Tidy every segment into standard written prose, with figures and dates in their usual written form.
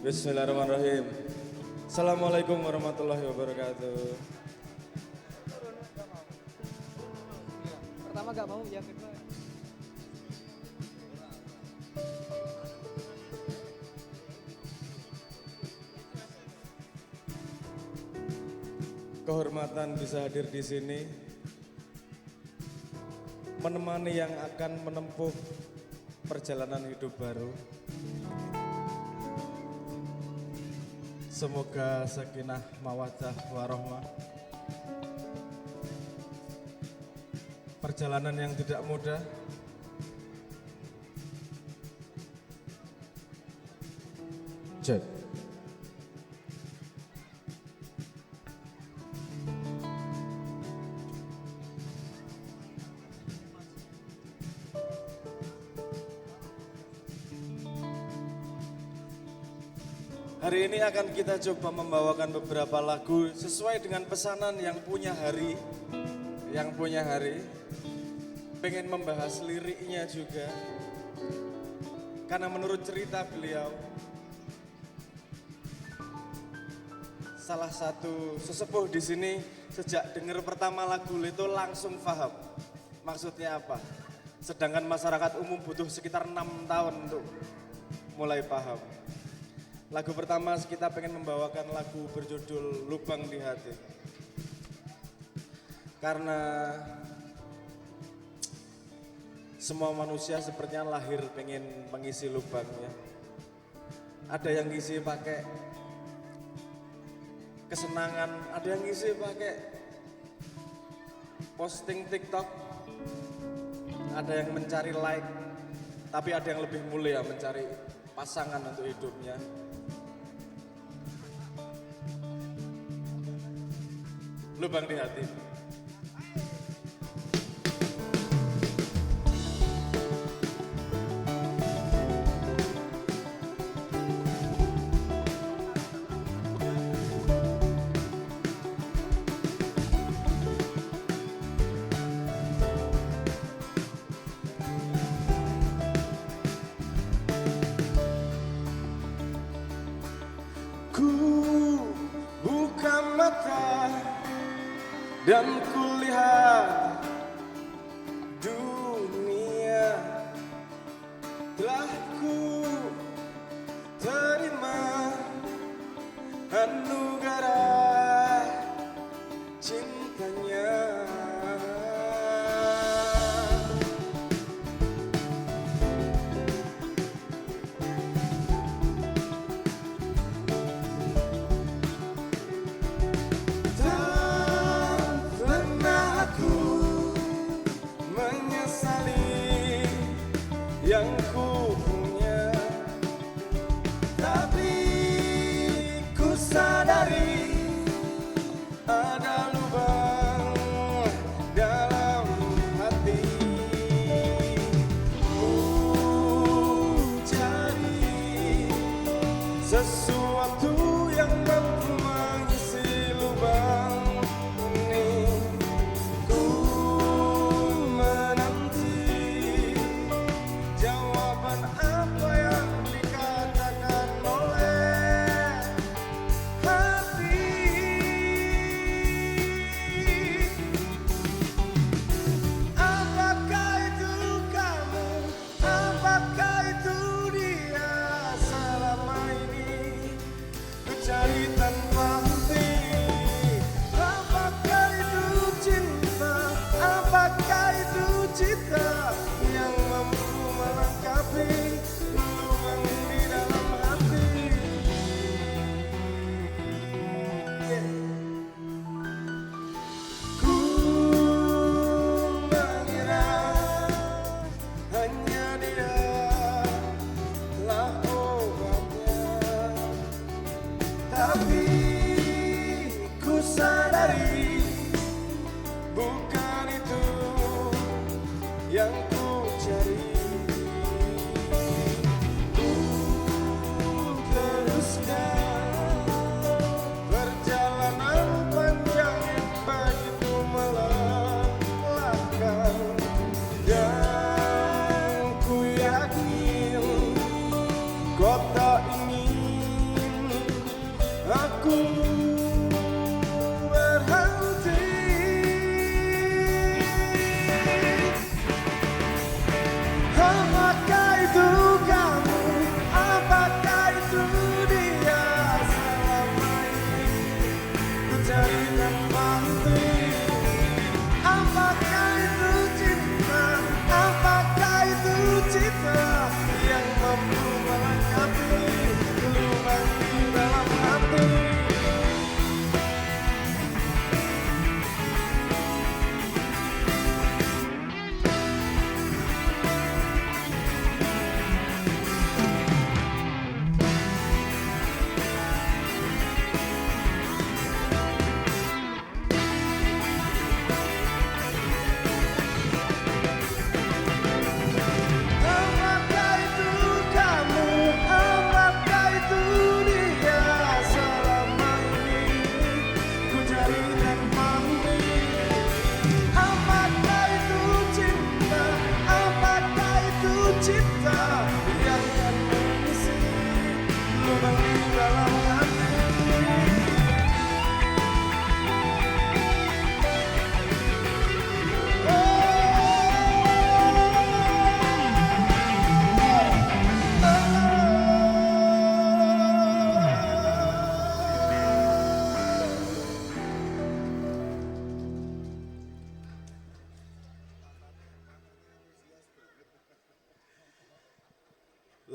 Bismillahirrahmanirrahim. Assalamualaikum warahmatullahi wabarakatuh. Pertama gak mau, yang kedua. Kehormatan bisa hadir di sini, menemani yang akan menempuh perjalanan hidup baru. Semoga sakinah mawaddah warahmah. Perjalanan yang tidak mudah. Cek. Hari ini akan kita coba membawakan beberapa lagu sesuai dengan pesanan yang punya hari. Pengen membahas liriknya juga. Karena menurut cerita beliau, salah satu sesepuh di sini sejak dengar pertama lagu itu langsung paham maksudnya apa. Sedangkan masyarakat umum butuh sekitar 6 tahun untuk mulai paham. Lagu pertama kita pengen membawakan lagu berjudul Lubang di Hati. Karena semua manusia sepertinya lahir pengen mengisi lubangnya. Ada yang ngisi pakai kesenangan, ada yang ngisi pakai posting TikTok, ada yang mencari like, tapi ada yang lebih mulia mencari pasangan untuk hidupnya. Lubang di hati. Ku buka mata dan kulihat dunia telah ku terima anugerah cintanya. Yang ku punya, tapi ku sadari ada lubang dalam hati. Ku cari sesuatu yang mampu mengisi lubang ini. Ku jawaban apa yang dikatakan oleh hati. Apakah itu kamu? Apakah itu dia? Selama ini ku cari tanpa henti. Apakah itu cinta? Apakah itu cinta yang mampu melengkapi lubang di dalam hati? Ku mengira hanya dia lah obatnya, tapi ku sadari bukan itu yang ku cari. Ku teruskan perjalanan panjang yang begitu melelahkan, dan ku yakin kota ini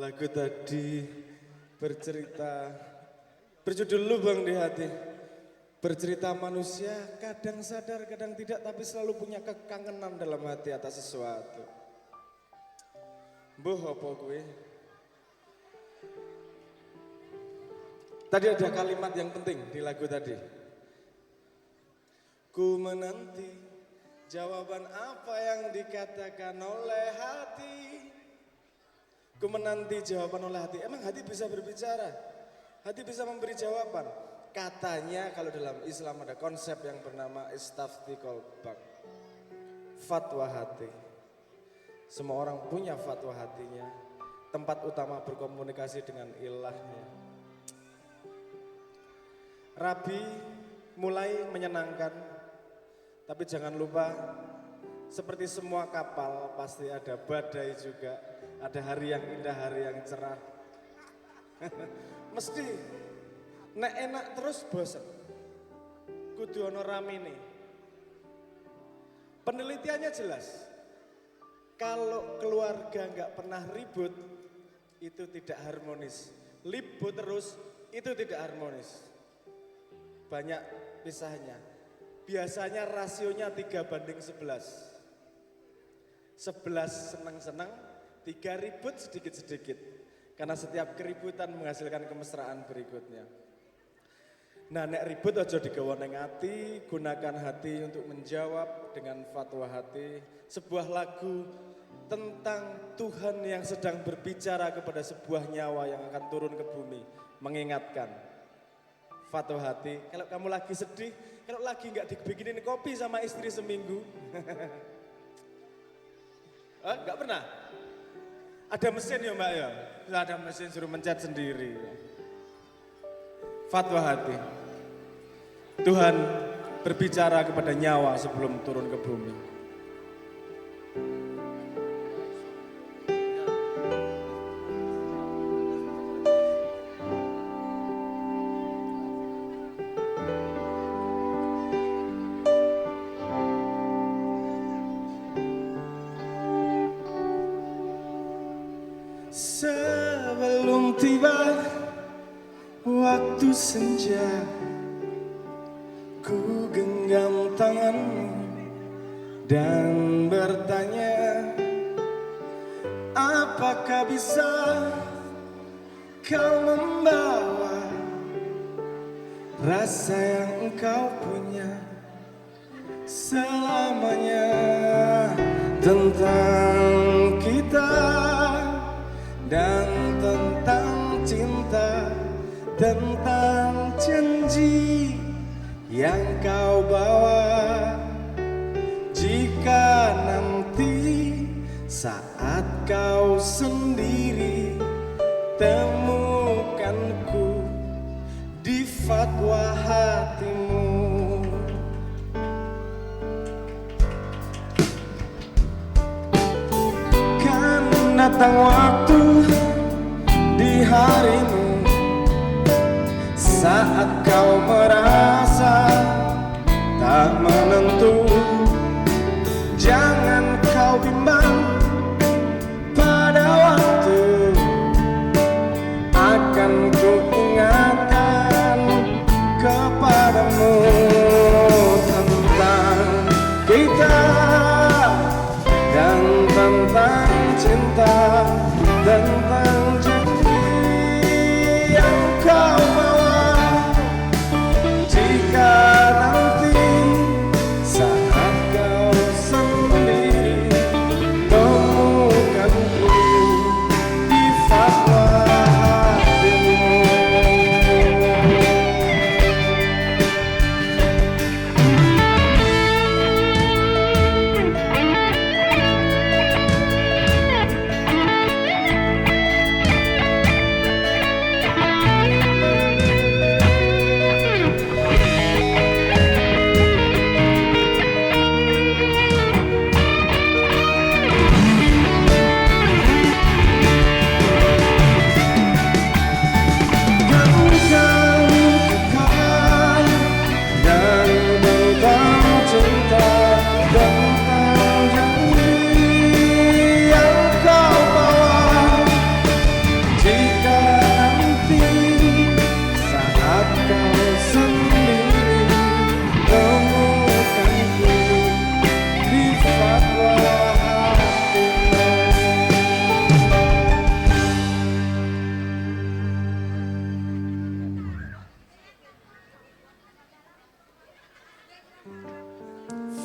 Lagu tadi bercerita, berjudul Lubang di Hati. Bercerita manusia kadang sadar, kadang tidak, tapi selalu punya kekangenan dalam hati atas sesuatu. Mbuh apa gue? Tadi ada kalimat yang penting di lagu tadi. Ku menanti jawaban apa yang dikatakan oleh hati. Ku menanti jawaban oleh hati. Emang hati bisa berbicara? Hati bisa memberi jawaban. Katanya kalau dalam Islam ada konsep yang bernama istafti qalbak. Fatwa hati. Semua orang punya fatwa hatinya. Tempat utama berkomunikasi dengan ilahnya. Rabi mulai menyenangkan. Tapi jangan lupa, seperti semua kapal pasti ada badai juga. Ada hari yang indah, hari yang cerah. Mesti nek enak terus bosan. Kudu ono ramene. Penelitiannya jelas. Kalau keluarga nggak pernah ribut, itu tidak harmonis. Ribut terus, itu tidak harmonis. Banyak pisahnya. Biasanya rasionya 3:11. 11 senang-senang, 3 ribut sedikit-sedikit. Karena setiap keributan menghasilkan kemesraan berikutnya. Nah, nek ribut aja digawa ning ati, gunakan hati untuk menjawab dengan fatwa hati. Sebuah lagu tentang Tuhan yang sedang berbicara kepada sebuah nyawa yang akan turun ke bumi. Mengingatkan, fatwa hati, kalau kamu lagi sedih, kalau lagi nggak dibikinin kopi sama istri seminggu. Nggak pernah? Ada mesin ya mbak ya? Ada mesin suruh mencet sendiri. Fatwa hati. Tuhan berbicara kepada nyawa sebelum turun ke bumi. Sebelum tiba waktu senja, ku genggam tanganmu dan bertanya, apakah bisa kau membawa rasa yang engkau punya selamanya tentang kita dan tentang cinta, tentang janji yang kau bawa. Jika nanti saat kau sendiri temukanku di fatwa hatimu. Kan datang waktu di harimu saat kau merasa tak menentu. Jangan kau bimbang pada waktu, akan ku ingatkan kepadamu tentang kita dan tentang cinta, tentang janji yang kau bawa. Jika nanti saat kau sendiri temukanku di fatwa hatimu.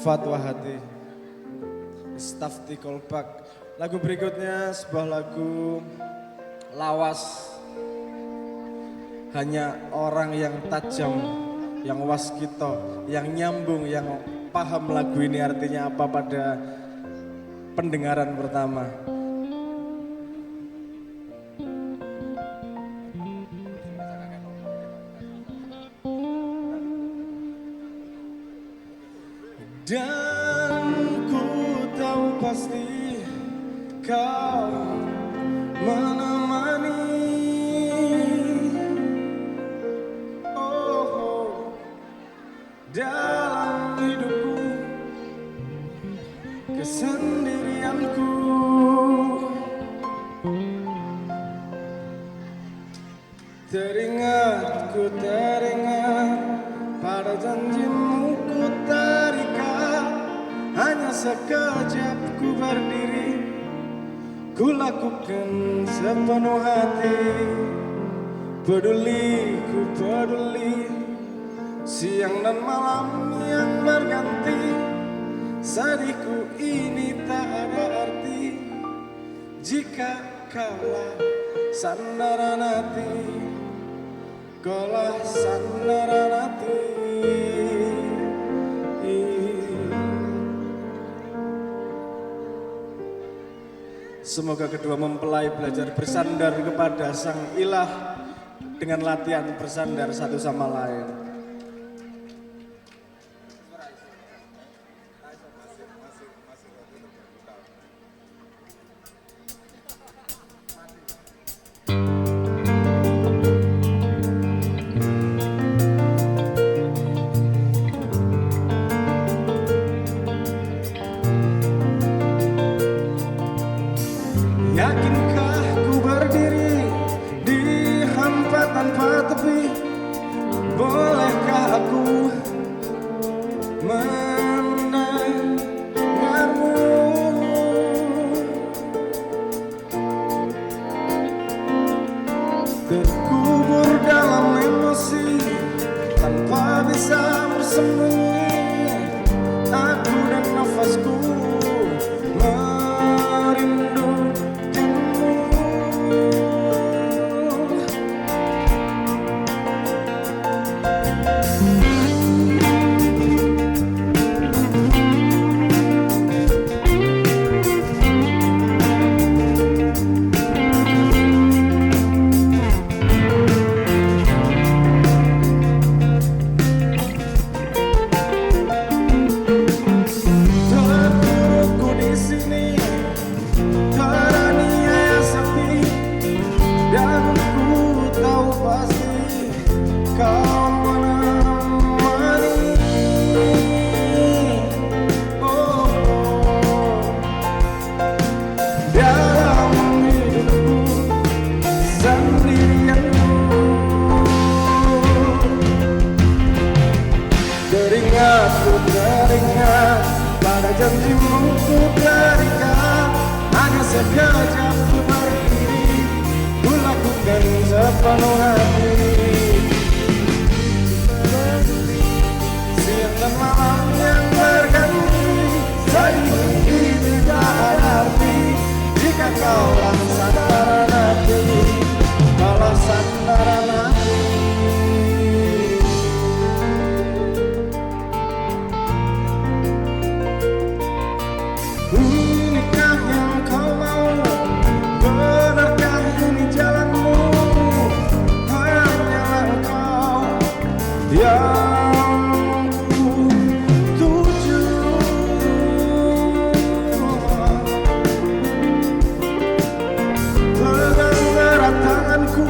Fatwa Hati, Stafti Kolbak. Lagu berikutnya sebuah lagu lawas. Hanya orang yang tajam, yang waskito, yang nyambung, yang paham lagu ini artinya apa pada pendengaran pertama. Dan ku tahu pasti kau menemani dalam hidupku, kesendirianku. Teringat pada janjimu ku terikat. Hanya sekejap ku berdiri, ku lakukan sepenuh hati. Peduli, ku peduli, siang dan malam yang berganti. Sedihku ini tak ada arti jika kaulah sandaran hati, kaulah sandaran hati. Semoga kedua mempelai belajar bersandar kepada Sang Ilah dengan latihan bersandar satu sama lain. Yakinkah ku berdiri di hampa tanpa tepi? Bolehkah aku mendengarmu? Terkubur dalam emosi tanpa bisa bersembunyi, aku dan nafasku teringat pada janjimu ku terikat. Hanya sekejap ku berdiri, ku lakukan sepenuh hati. Siang dan malam yang berganti, sedih ini tidak ada arti jika kaulah sandaran hati, kaulah sandaran hati. Inikah yang kau mau? Benarkah ini jalanmu? Hanyalah kau yang ku tuju. Pegang erat tanganku,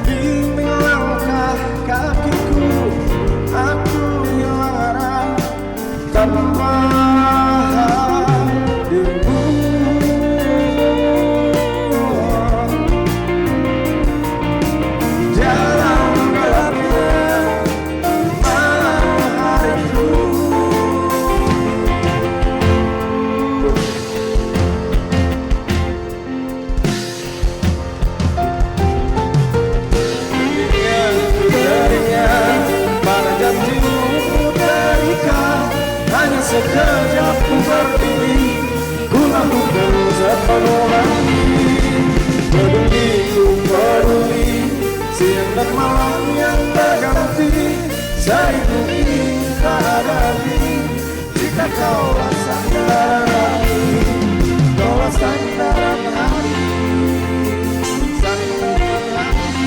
bimbing langkah kakiku. Aku hilang arah tanpa Dariku ingin hadapi. Jika kau sandaran hati, kau sandaran hati, sandaran hati.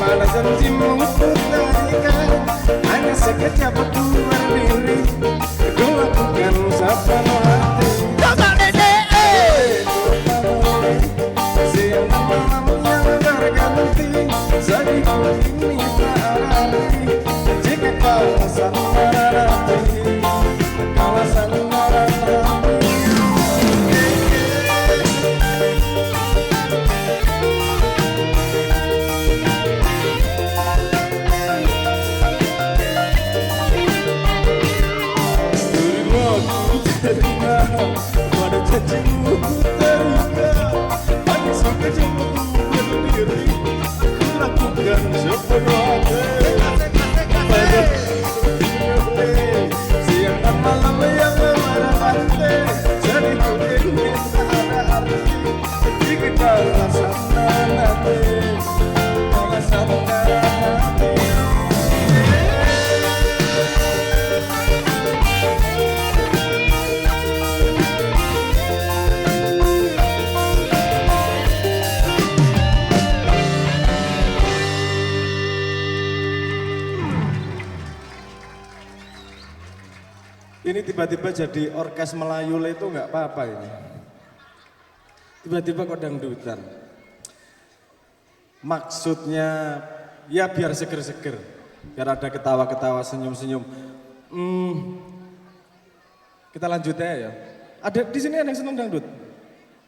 Mana janjimu kutarikan, hanya sekejap aku berdiri, ku lakukan sepenuh hati. Coba dede, siang malam yang berganti, sedihku ini tak arti. Jika kau sandaran hati, kau sandaran hati. Pada janjimu terikat, hanya sekejap aku berdiri, ku lakukan sepenuh hati. Siang dan malam yang berganti, sedihku ini tak ada arti. Jika kau sandaran hati, kau sandaran hati. Ini tiba-tiba jadi orkes Melayu itu nggak apa-apa ini. Tiba-tiba kok dangdutan. Maksudnya ya biar seger-seger, biar ada ketawa-ketawa, senyum-senyum. Kita lanjut ya. Ada di sini ada yang seneng dangdut?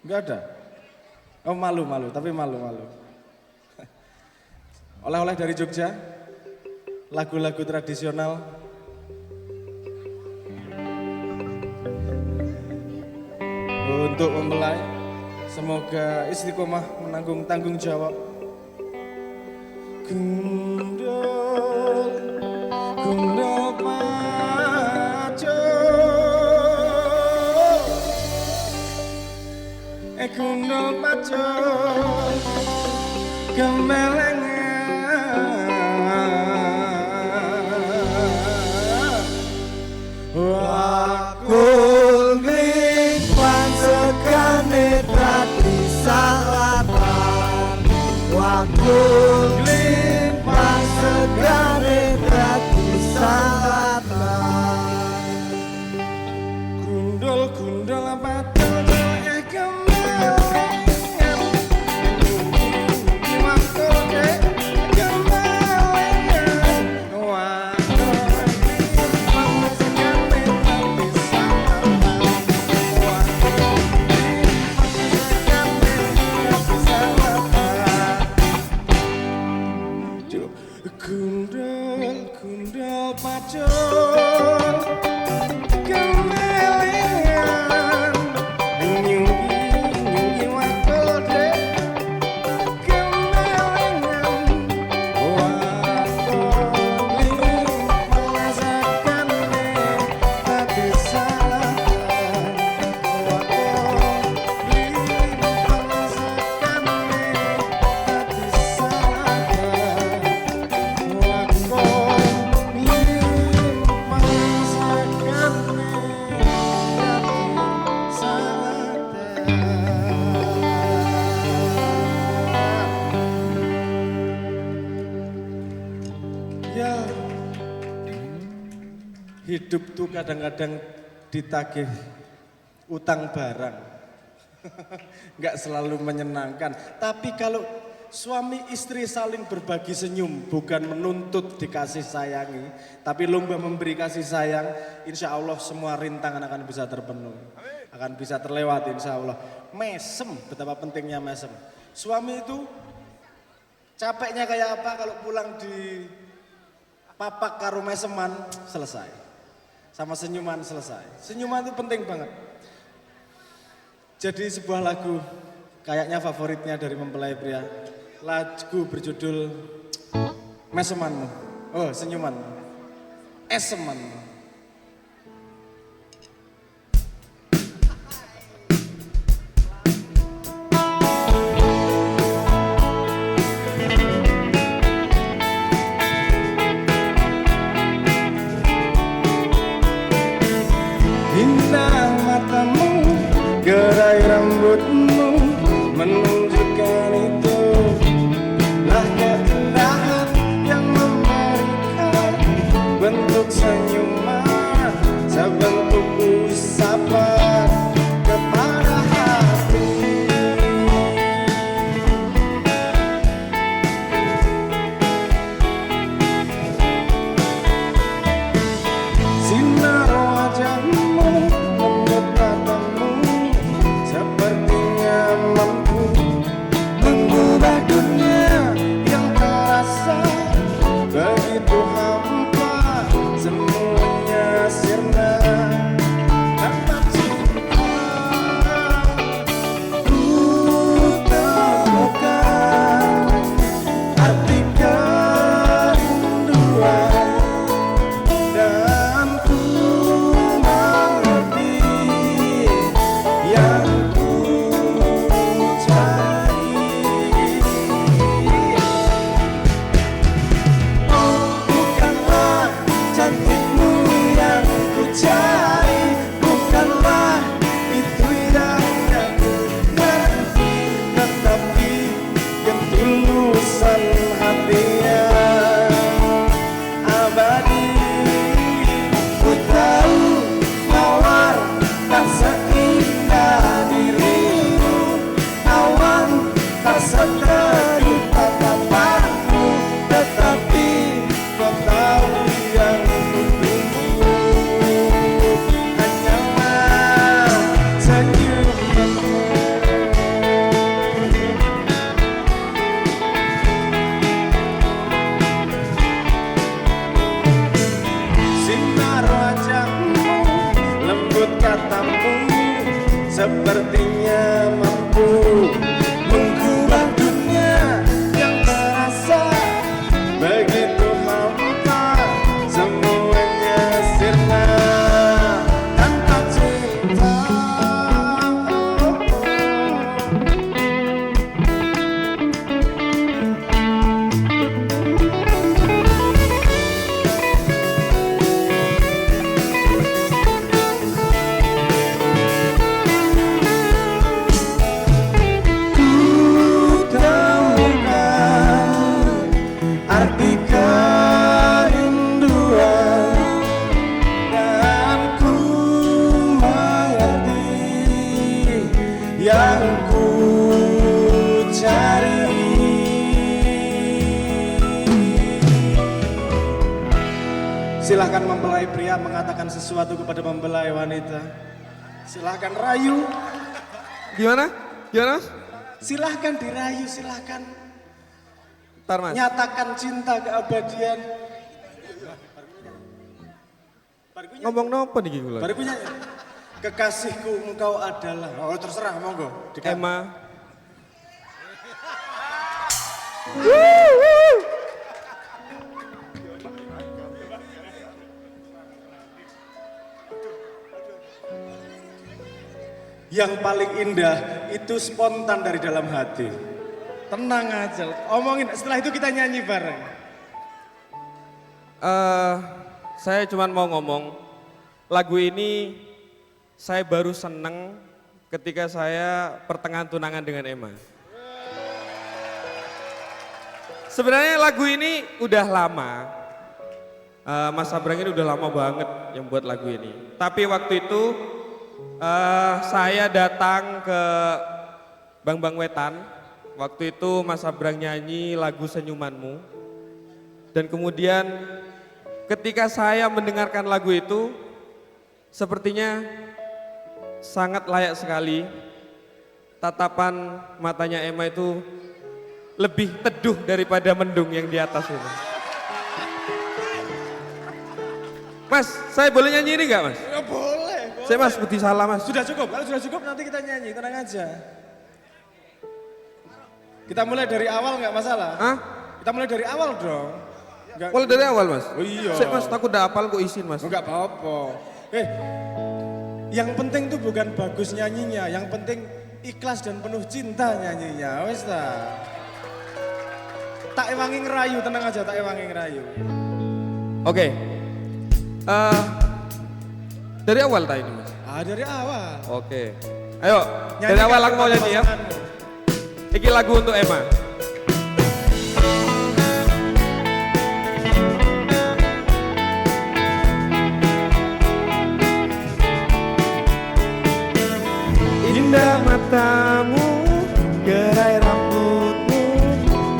Nggak ada. Oh malu-malu, tapi malu-malu. Oleh-oleh dari Jogja, lagu-lagu tradisional. Untuk mempelai, semoga istiqomah menanggung tanggung jawab. Gundul, gundul paco, gundul paco, gemelengan. Wakul nikmat sekane trati salatan, wakul nikmat sekane trati salatan. Gundul gundul paco, gemelengan. Gundul gundul paco, gemelengan. Nyunggi wakul dek, gemelengan. Wakul masakan dek, tapi salahkan. Wakul masakan dek, tapi salahkan. Ya, hidup tuh kadang-kadang ditagih utang barang. Nggak selalu menyenangkan. Tapi kalau suami istri saling berbagi senyum, bukan menuntut dikasih sayangi, tapi lomba memberi kasih sayang, insya Allah semua rintangan akan bisa terpenuhi. Akan bisa terlewati insya Allah. Mesem, betapa pentingnya mesem. Suami itu Capeknya kayak apa kalau pulang di papak karo meseman selesai. Sama senyuman selesai. Senyuman itu penting banget. Jadi sebuah lagu kayaknya favoritnya dari mempelai pria. Lagu berjudul Mesemanmu. Oh, senyuman. Esemanmu. Indah matamu, gerai rambutmu menunjukkan itu lah keindahan yang memberikan bentuk senyuman sebentuk usapan kepada hati. Sinar wajahmu lembut katamu sepertinya mampu mengubah dunia yang terasa begitu hampa, semuanya sirna tanpa cinta. Ku temukan arti kerinduan dan ku mengerti yang ku cari. Oh, bukanlah cantikmu yang ku cari, bukanlah itu yang ku ngerti, tetapi ketulusan hatinya abadi. Ku tahu mawar tak seindah dirimu, awan tak seteduh tatapanmu, tetapi kau tahu yang ku tunggu hanyalah senyumanmu. Sinar wajahmu, lembut katamu, sepertinya mampu mengubah dunia yang terasa begitu hampa, semuanya sirna tanpa cinta. Ku temukan arti kerinduan dan ku mengerti yang ku cari. Silahkan mempelai pria mengatakan sesuatu kepada mempelai wanita. Silahkan rayu. Gimana? Gimana? Silahkan dirayu, silahkan Ntar mas. nyatakan cinta keabadian. Ngomong nopo nih gue? Baru punya kekasihku engkau adalah. Oh terserah monggo. Emma. Yang paling indah itu spontan dari dalam hati. Tenang aja, omongin. Setelah itu kita nyanyi bareng. Saya cuma mau ngomong, lagu ini saya baru seneng ketika saya pertengahan tunangan dengan Emma. Sebenarnya lagu ini udah lama, Mas Abrang ini udah lama banget yang buat lagu ini. Tapi waktu itu saya datang ke Bang Wetan, waktu itu Mas Abrang nyanyi lagu Senyumanmu. Dan kemudian ketika saya mendengarkan lagu itu, sepertinya sangat layak sekali. Tatapan matanya Emma itu lebih teduh daripada mendung yang di atas ini. Mas, saya boleh nyanyi ini nggak mas? Ya boleh. Saya mas, putih salah mas. Sudah cukup, kalau sudah cukup nanti kita nyanyi, tenang aja. Kita mulai dari awal nggak masalah? Hah? Kita mulai dari awal dong. Mulai dari awal mas? Oh iya. Saya mas, takut udah hafal kok izin mas. Enggak apa-apa. Yang penting tuh bukan bagus nyanyinya, yang penting ikhlas dan penuh cinta nyanyinya, wes ta. Tak ewangi ngerayu, tenang aja, tak ewangi ngerayu. Oke. Dari awal tak ini mas? Dari awal. Oke. Ayo, dari awal aku mau nyanyi ya. Ini lagu untuk Emma. Indah matamu, gerai rambutmu,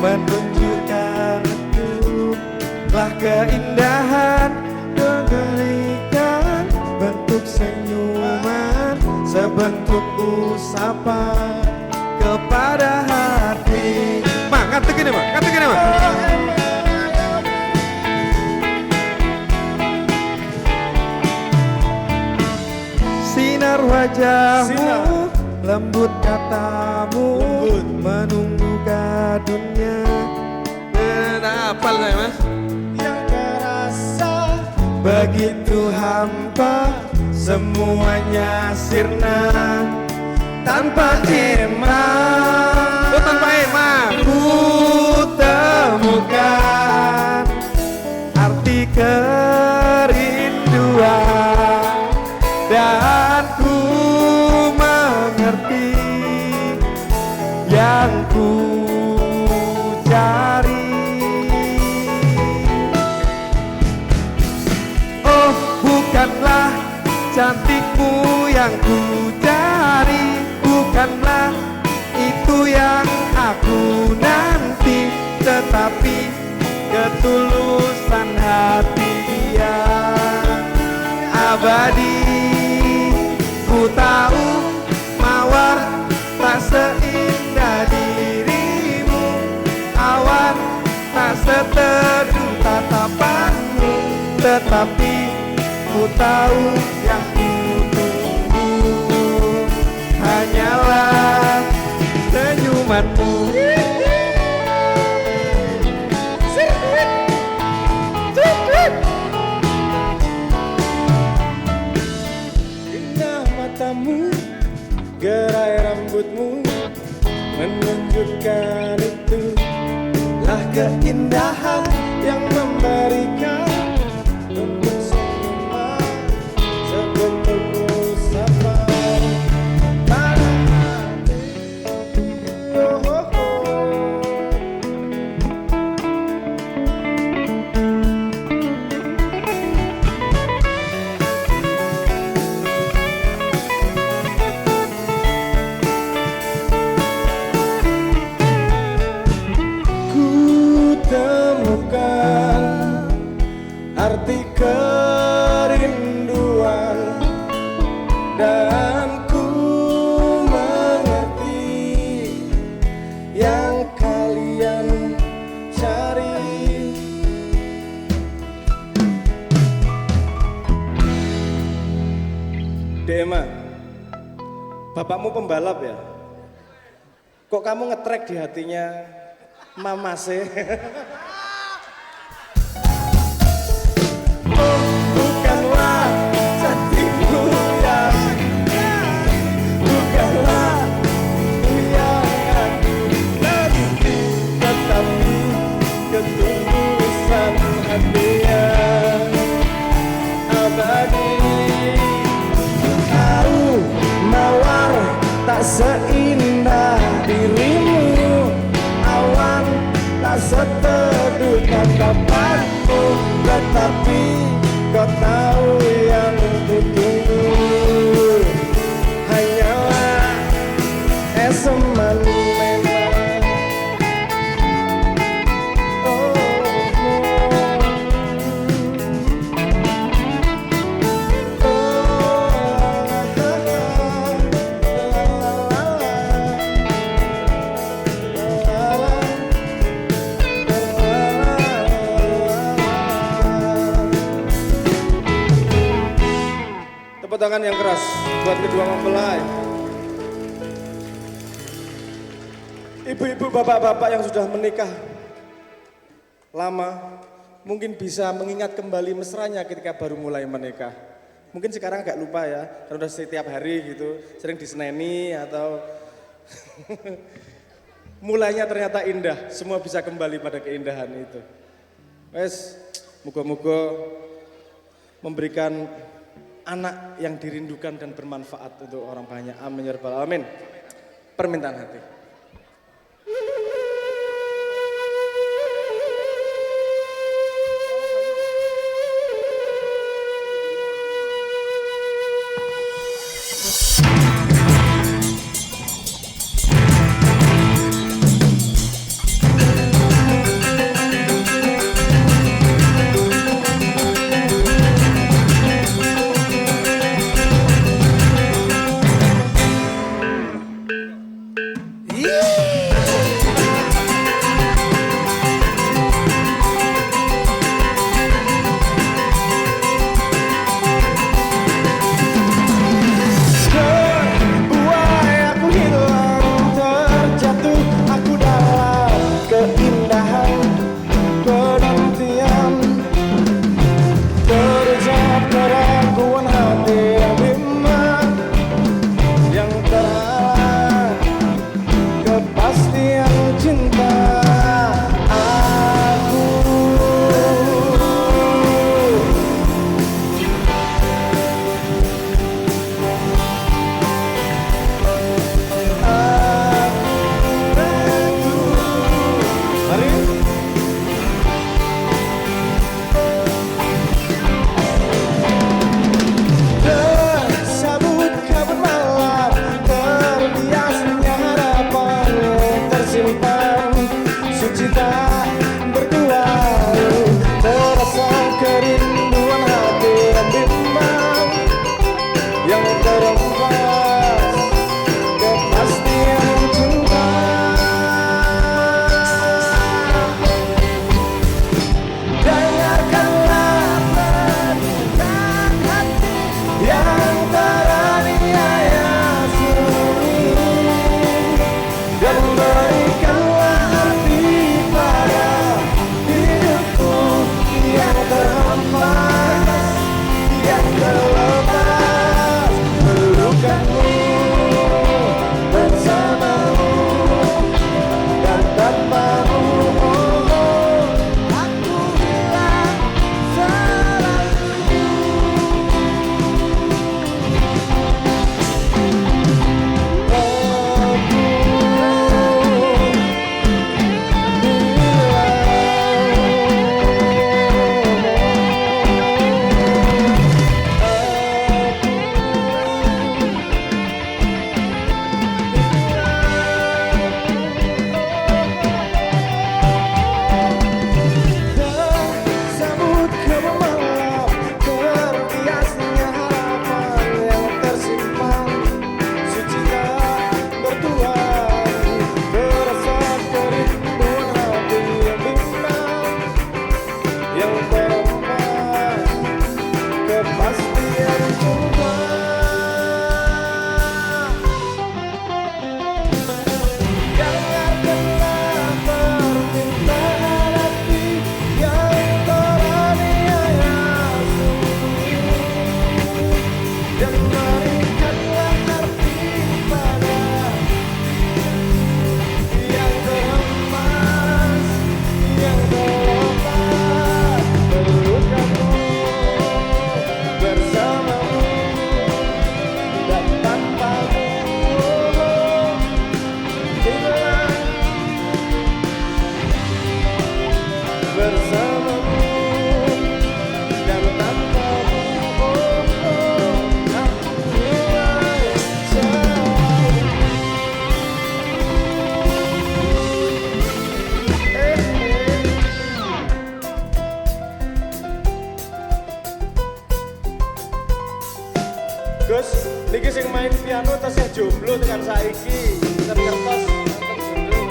menunjukkan itulah keindahan, kegelikan, bentuk senyuman, sebentuk usapan kepada hati. Mak, kata gini mak, kata gini mak. Sinar wajahmu, lembut katamu, menunggu gadunnya. Hafal saya mas. Yang terasa Begitu hampa, semuanya sirna tanpa Emma. Oh tanpa Emma. Ku temukan arti kerinduan dan ku mengerti yang ku cari. Oh bukanlah cantikmu yang ku cari, bukanlah itu yang aku nanti, tetapi ketulusan hati yang abadi. Ku tahu mawar tak seindah dirimu, awan tak seteduh tatapanmu, tetapi ku tahu yang ku tunggu hanyalah senyumanmu. indah matamu, gerai rambutmu, menunjukkan itulah keindahan yang memberikan bentuk senyuman, sebentuk usapan pada hati. Oh, oh, oh. Ku temukan arti kerinduan dan ku mengerti yang kalian cari. Dema, bapakmu pembalap ya? Kok kamu ngetrek di hatinya Mama sih? Oh, bukanlah cantikmu yang bukanlah yang aku nanti, tetapi ketulusan hati yang abadi. Tahu mawar tak seindah dirimu, awan tak setelah tangan yang keras buat kedua mempelai. Ibu-ibu, bapak-bapak yang sudah menikah lama, mungkin bisa mengingat kembali mesranya ketika baru mulai menikah. Mungkin sekarang agak lupa ya, karena udah setiap hari gitu, sering diseneni atau mulainya ternyata indah, semua bisa kembali pada keindahan itu. Wes, moga-moga memberikan anak yang dirindukan dan bermanfaat untuk orang banyak. Amin ya rabbal alamin. Permintaan hati. Gus, niki sing main piano tesih jomblo tekan saiki. Ten kertas enten jomblo.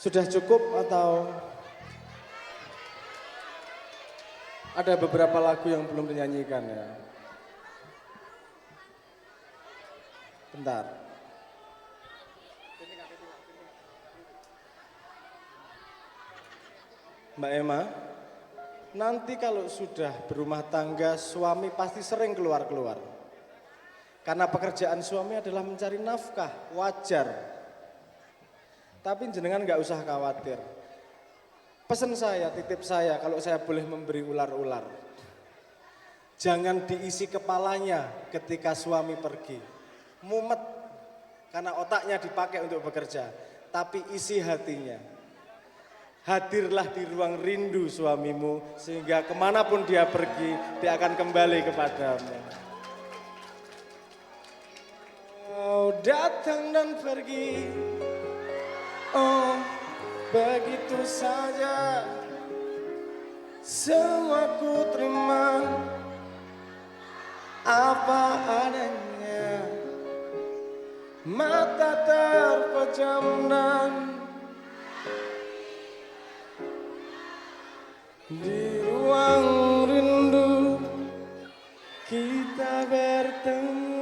Sudah cukup atau ada beberapa lagu yang belum dinyanyikan ya? Bentar. Mbak Emma, nanti kalau sudah berumah tangga suami pasti sering keluar-keluar. Karena pekerjaan suami adalah mencari nafkah, wajar. Tapi jenengan nggak usah khawatir. Pesan saya, titip saya kalau saya boleh memberi ular-ular. Jangan diisi kepalanya ketika suami pergi. Mumet, karena otaknya dipakai untuk bekerja. Tapi isi hatinya. Hadirlah di ruang rindu suamimu, sehingga kemanapun dia pergi, dia akan kembali kepadamu. Oh, datang dan pergi, oh begitu saja, semua ku terima, apa adanya, mata terpejam dan di ruang rindu kita bertemu.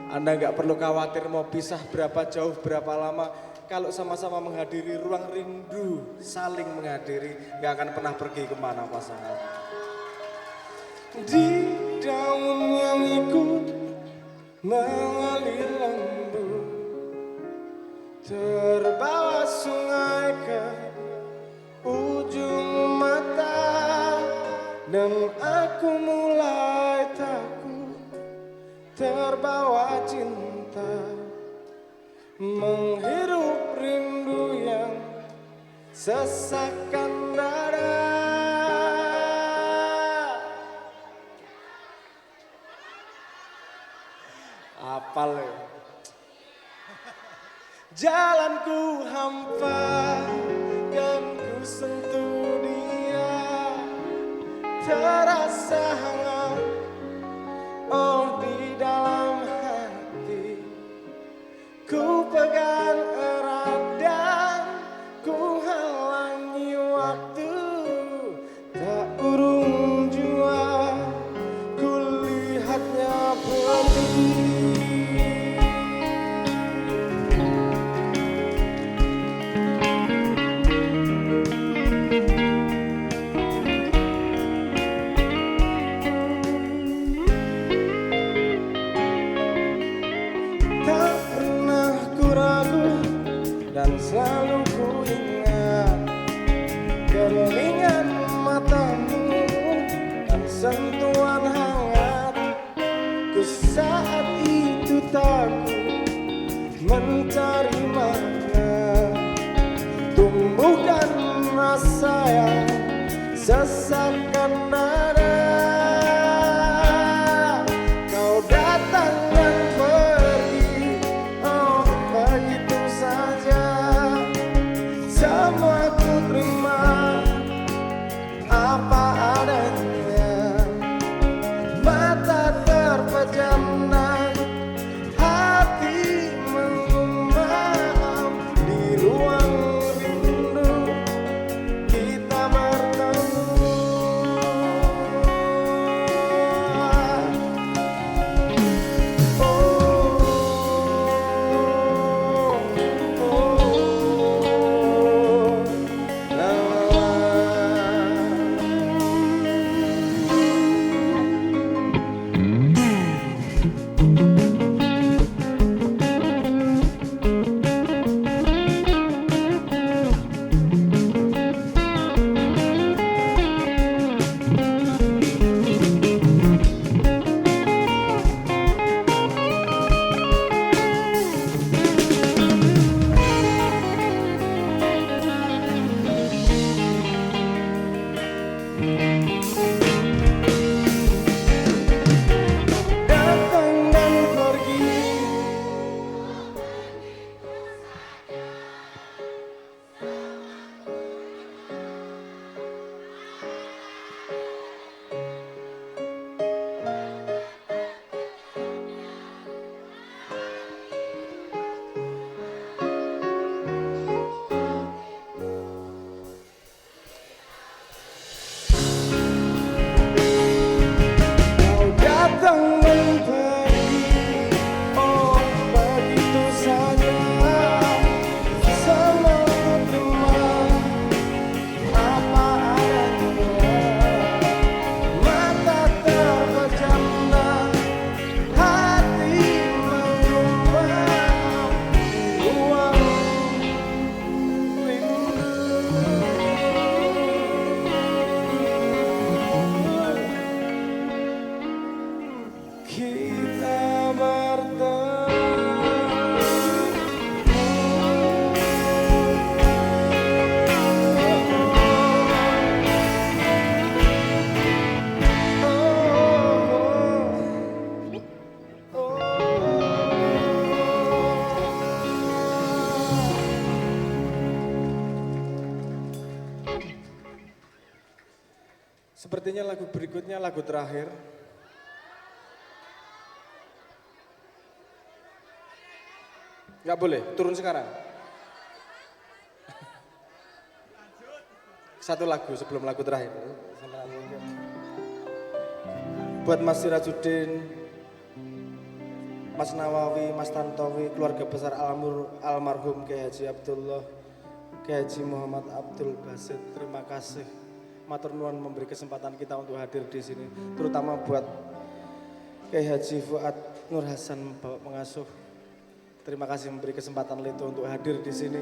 Anda nggak perlu khawatir mau pisah berapa jauh, berapa lama. Kalau sama-sama menghadiri ruang rindu, saling menghadiri, nggak akan pernah pergi kemana pasangan. Di daun yang ikut mengalir lembut, terbawa sungai ke ujung mata, dan aku mulai takut terbawa cinta, menghirup rindu yang sesakkan dada. Apal ya? Jalanku hampa dan ku sentuh dia, terasa hangat, oh di dalam hati. Ku pegang erat dan ku halangi waktu, tak urung jua ku lihatnya pergi. Dan selalu ku ingat keringan matamu dan sentuhan hangatku saat itu. Takut mencari makna, tumbuhkan rasa yang sesakkan dada. Kau datang dan pergi, oh begitu saja, semua ku terima, apa adanya, mata terpejam dan hati mengumbar. kita bertemu. Sepertinya lagu berikutnya lagu terakhir. Nggak boleh, turun sekarang. Satu lagu sebelum lagu terakhir. Buat Mas Sirajuddin, Mas Nawawi, Mas Tantowi, keluarga besar almarhum Kiai Haji Abdullah, Kiai Haji Muhammad Abdul Basit, terima kasih. Matur nuwun memberi kesempatan kita untuk hadir di sini, terutama buat Kiai Haji Fuad Nur Hasan Bapak Pengasuh. Terima kasih memberi kesempatan itu untuk hadir di sini.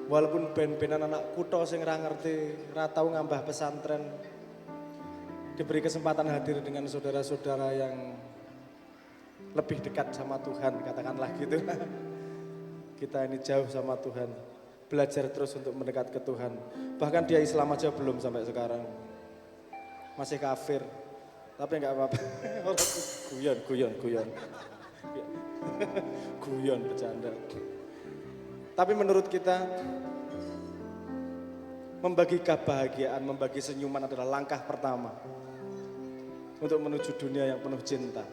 Walaupun ben-benan anak kutho sing ra ngerti, ra tau ngambah pesantren, diberi kesempatan hadir dengan saudara-saudara yang lebih dekat sama Tuhan, katakanlah gitu. Kita ini jauh sama Tuhan, belajar terus untuk mendekat ke Tuhan. Bahkan dia Islam aja belum sampai sekarang, masih kafir, tapi nggak apa-apa. Guyon, guyon bercanda. Tapi menurut kita, membagi kebahagiaan, membagi senyuman adalah langkah pertama untuk menuju dunia yang penuh cinta.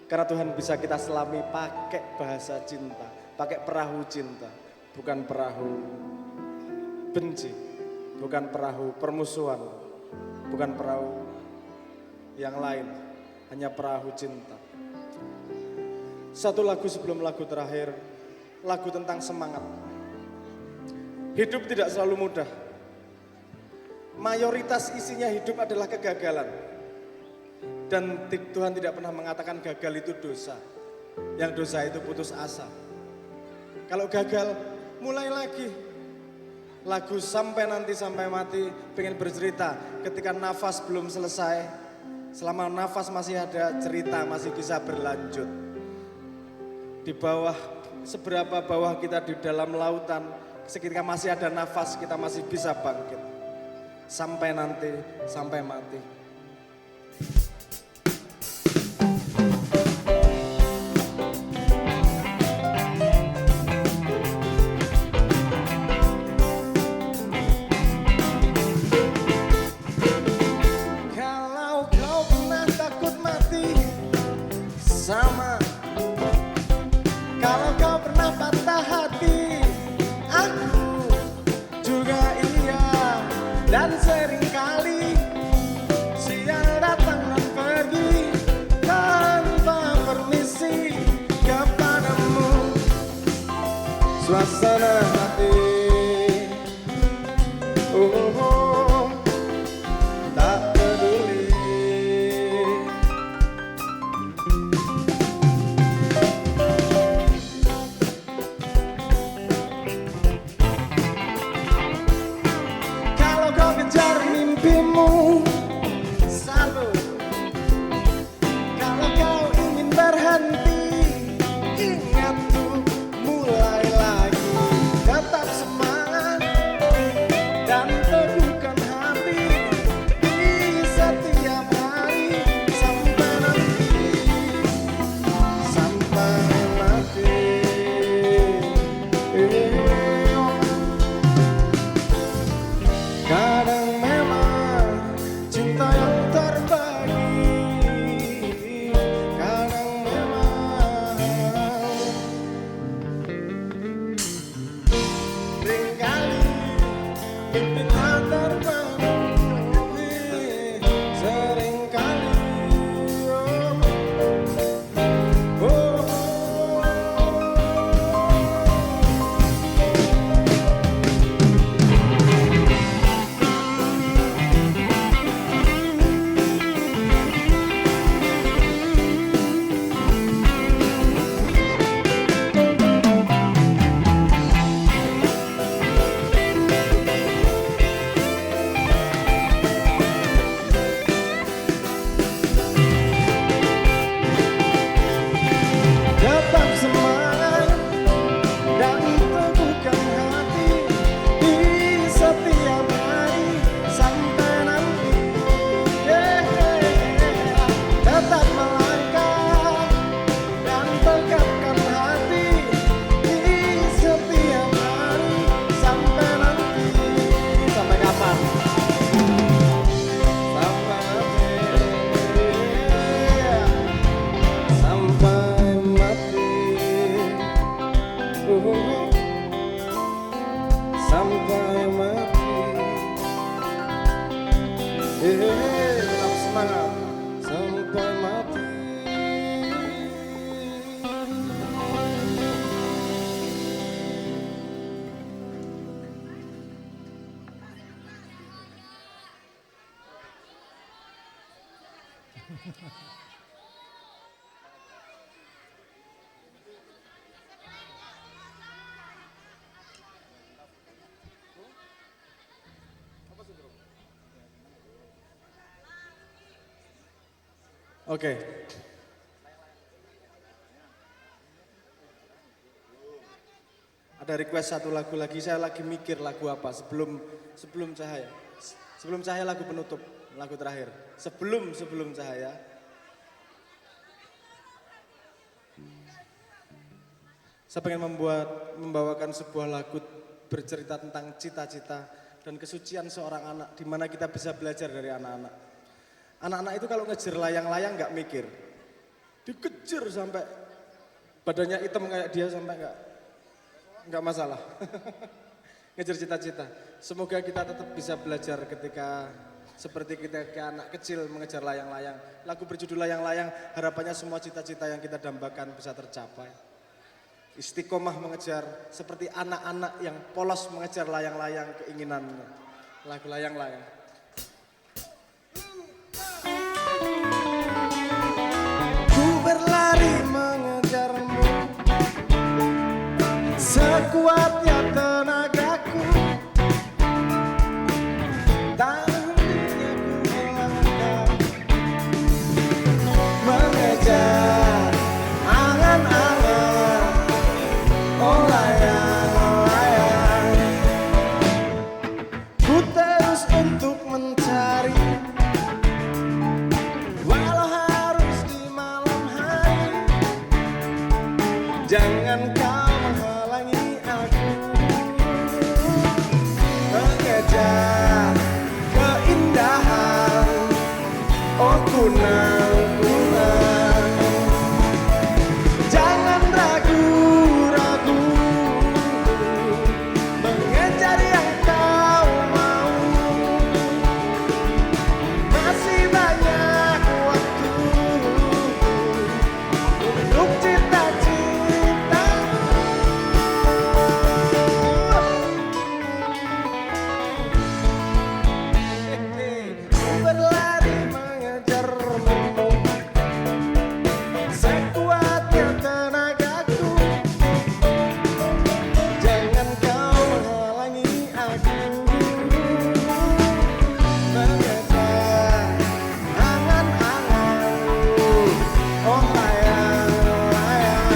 Karena Tuhan bisa kita selami pakai bahasa cinta, pakai perahu cinta, bukan perahu benci, bukan perahu permusuhan, bukan perahu yang lain, hanya perahu cinta. Satu lagu sebelum lagu terakhir, lagu tentang semangat. Hidup tidak selalu mudah. Mayoritas isinya hidup adalah kegagalan. Dan Tuhan tidak pernah mengatakan gagal itu dosa. Yang dosa itu putus asa. Kalau gagal, mulai lagi. Lagu Sampai Nanti Sampai Mati pengen bercerita ketika nafas belum selesai. Selama nafas masih ada, cerita masih bisa berlanjut. Di bawah, seberapa bawah kita di dalam lautan, ketika masih ada nafas kita masih bisa bangkit. Sampai nanti, sampai mati. Kalau kau pernah takut mati, sama. Kalau kau pernah patah hati, aku juga iya. Dan seringkali siang datang dan pergi tanpa permisi kepadamu. Suasana hati, tak peduli. Oke. Ada request satu lagu lagi, saya lagi mikir lagu apa sebelum Cahaya. Sebelum Cahaya lagu penutup, lagu terakhir. Sebelum Cahaya. Saya pengen membawakan sebuah lagu bercerita tentang cita-cita dan kesucian seorang anak, di mana kita bisa belajar dari anak-anak. Anak-anak itu kalau ngejar layang-layang nggak mikir, dikejar sampai badannya hitam kayak dia sampai nggak masalah. Ngejar cita-cita. Semoga kita tetap bisa belajar ketika seperti kita ke anak kecil mengejar layang-layang. Lagu berjudul Layang-Layang, harapannya semua cita-cita yang kita dambakan bisa tercapai. Istiqomah mengejar seperti anak-anak yang polos mengejar layang-layang keinginannya. Lagu Layang-Layang. Ku berlari mengejarmu sekuatnya tenagaku, tak hentinya ku melangkah mengejar angan-angan. Oh layang-layang, ku terus untuk mencari, walau harus di malam hari. Jangan kau menghalangi aku mengejar keindahan. Oh kunang-kunang, jangan ragu-ragu mengejar yang kau mau. Masih banyak waktu untuk cita-cita. Ku berlari mengejarmu sekuatnya tenagaku. Jangan kau menghalangi aku mengejar angan-anganmu. Oh layang-layang,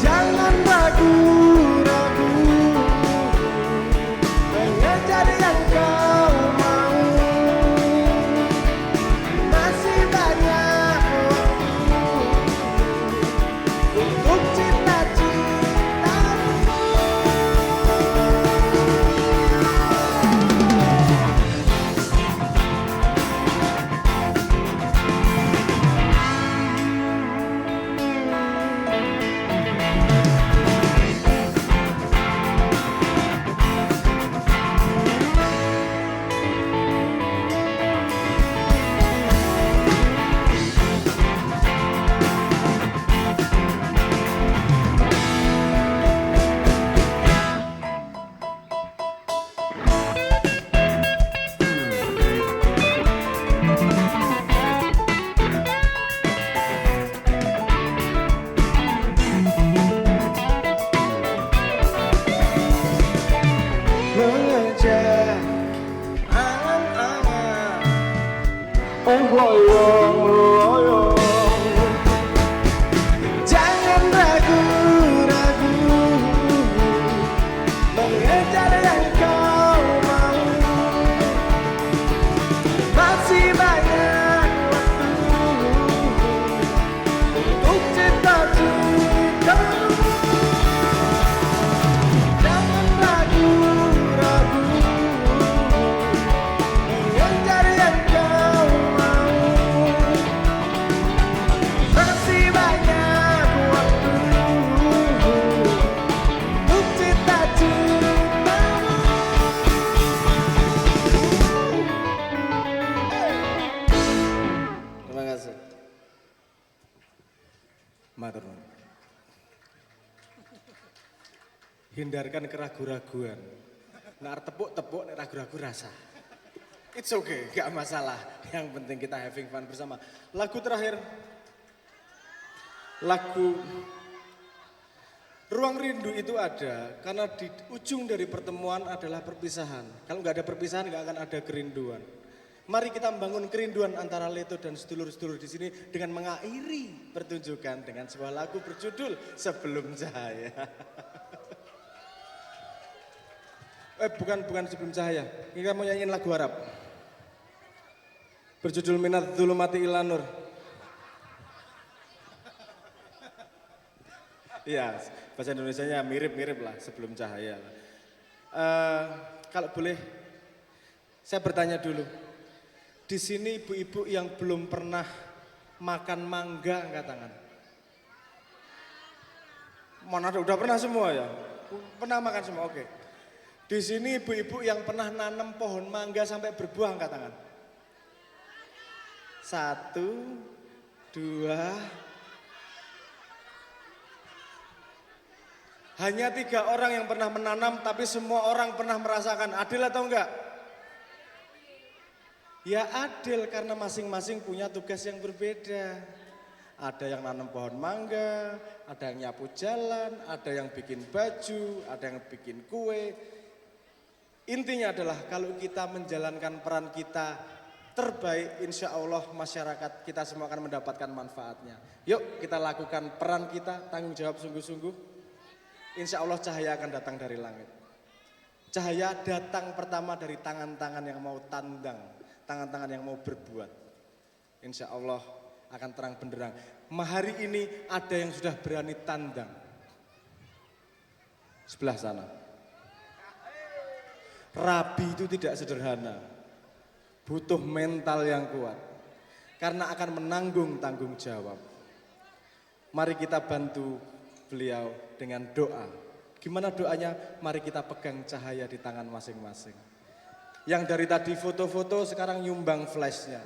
jangan ragu-ragu mengejar yang kau mau. Masih banyak waktu untuk cita-citamu. Mengejar angan-angan. Oh loyong-loyong, jangan ragu-ragu mengejar yang kau mau. Masih banyak waktu untuk cita-citamu. Jangan ragu-ragu mengejar yang kau mau. Masih banyak waktu untuk cita-citamu. Terima kasih. Matur nuwun. Hindarkan keraguan-raguan. Nek arep tepuk-tepuk, nek ragu-ragu rasa. It's okay, gak masalah. Yang penting kita having fun bersama. Lagu terakhir, lagu Ruang Rindu itu ada karena di ujung dari pertemuan adalah perpisahan. Kalau nggak ada perpisahan nggak akan ada kerinduan. Mari kita membangun kerinduan antara Leto dan sedulur-sedulur di sini dengan mengakhiri pertunjukan dengan sebuah lagu berjudul Sebelum Cahaya. Bukan Sebelum Cahaya. Kita mau nyanyiin lagu Arab. Berjudul Minat Zulumati Ilanur. Iya, bahasa Indonesianya mirip-mirip lah, Sebelum Cahaya. Kalau boleh, saya bertanya dulu. Di sini ibu-ibu yang belum pernah makan mangga, angkat tangan. Mana ada, udah pernah semua ya? Pernah makan semua, oke. Di sini ibu-ibu yang pernah nanam pohon mangga sampai berbuah, angkat tangan. 1, 2, hanya 3 orang yang pernah menanam, tapi semua orang pernah merasakan. Adil atau enggak? Ya adil, karena masing-masing punya tugas yang berbeda. Ada yang nanam pohon mangga, ada yang nyapu jalan, ada yang bikin baju, ada yang bikin kue. Intinya adalah kalau kita menjalankan peran kita terbaik, insya Allah masyarakat kita semua akan mendapatkan manfaatnya. Yuk kita lakukan peran kita, tanggung jawab sungguh-sungguh. Insya Allah cahaya akan datang dari langit. Cahaya datang pertama dari tangan-tangan yang mau tandang, tangan-tangan yang mau berbuat. Insya Allah akan terang benderang. Hari ini ada yang sudah berani tandang. Sebelah sana. Rabi itu tidak sederhana. Butuh mental yang kuat. Karena akan menanggung tanggung jawab. Mari kita bantu beliau dengan doa. Gimana doanya? Mari kita pegang cahaya di tangan masing-masing. Yang dari tadi foto-foto sekarang nyumbang flashnya.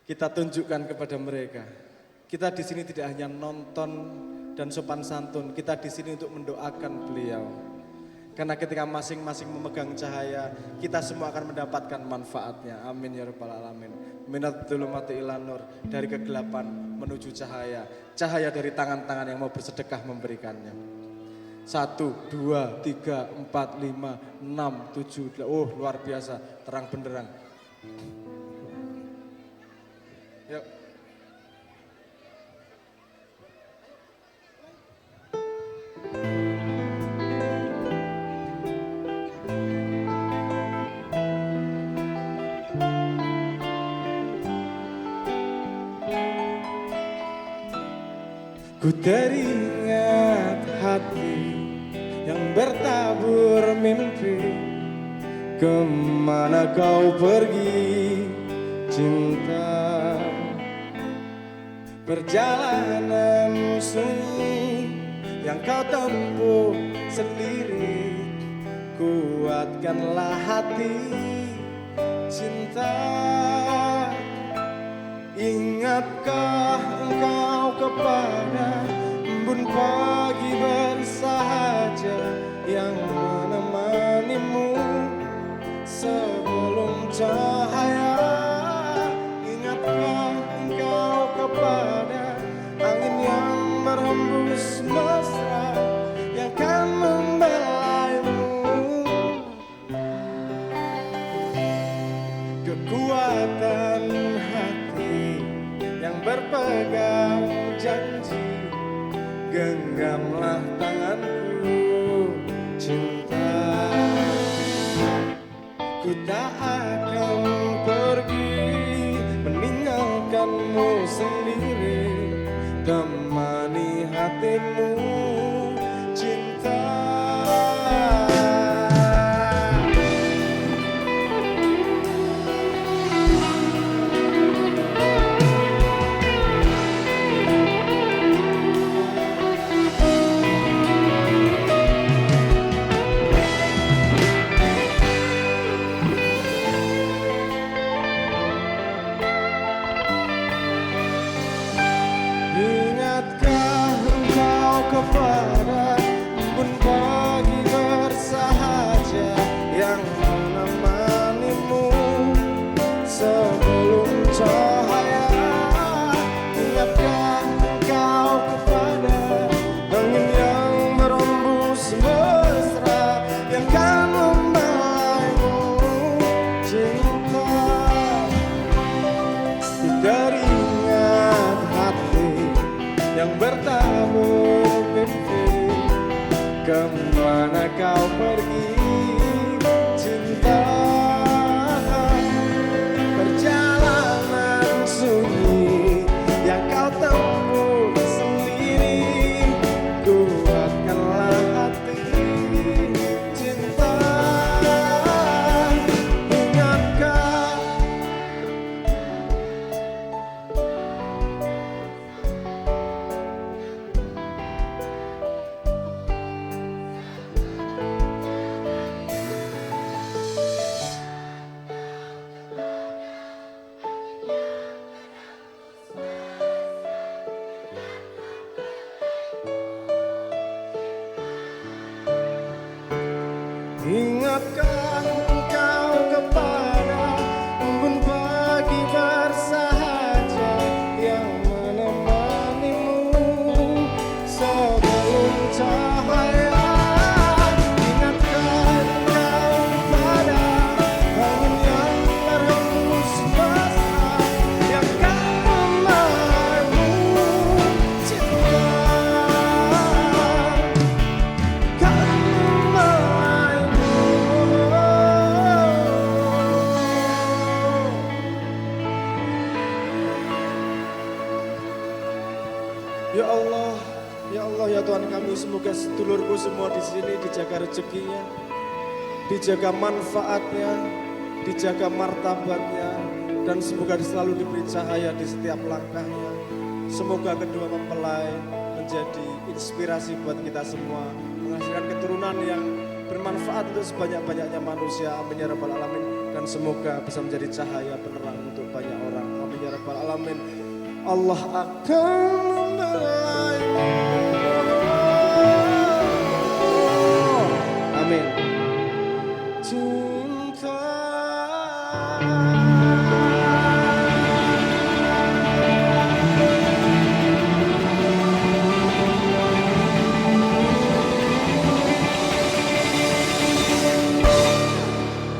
Kita tunjukkan kepada mereka. Kita di sini tidak hanya nonton dan sopan santun, kita di sini untuk mendoakan beliau. Karena ketika masing-masing memegang cahaya, kita semua akan mendapatkan manfaatnya. Amin ya rabbal alamin. Minat zulumati ilan nur, dari kegelapan menuju cahaya. Cahaya dari tangan-tangan yang mau bersedekah memberikannya. 1, 2, 3, 4, 5, 6, 7, 8. Oh luar biasa, terang benderang. Yuk. Ku teringat hati yang bertabur mimpi. Kemana kau pergi cinta? Perjalanan sunyi yang kau tempuh sendiri. Kuatkanlah hati cinta. Ingatkah engkau kepada embun pagi bersahaja yang menemanimu sebelum cahaya? Ingatkah engkau kepada angin yang berhembus mesra yang kan membelaimu? Kekuatan hati yang berpegang janji, genggamlah tanganku cinta. Ku tak akan pergi meninggalkanmu sendiri, temani hatimu cinta. Ingatkah engkau kepada embun pagi bersahaja yang menemanimu sebelum cahaya? Ingatkah engkau kepada angin yang merembus basah yang kan memarmu cinta? Ya Allah, ya Tuhan kami, semoga sedulurku semua di sini dijaga rezekinya, dijaga manfaatnya, dijaga martabatnya, dan semoga selalu diberi cahaya di setiap langkahnya. Semoga kedua mempelai menjadi inspirasi buat kita semua, menghasilkan keturunan yang bermanfaat untuk sebanyak-banyaknya manusia. Amin ya rabbal alamin. Dan semoga bisa menjadi cahaya penerang untuk banyak orang. Amin ya rabbal alamin. Allah akan membelaimu. Amin. Cinta.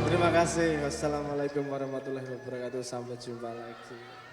Terima kasih. Wassalamualaikum warahmatullahi wabarakatuh. Sampai jumpa lagi.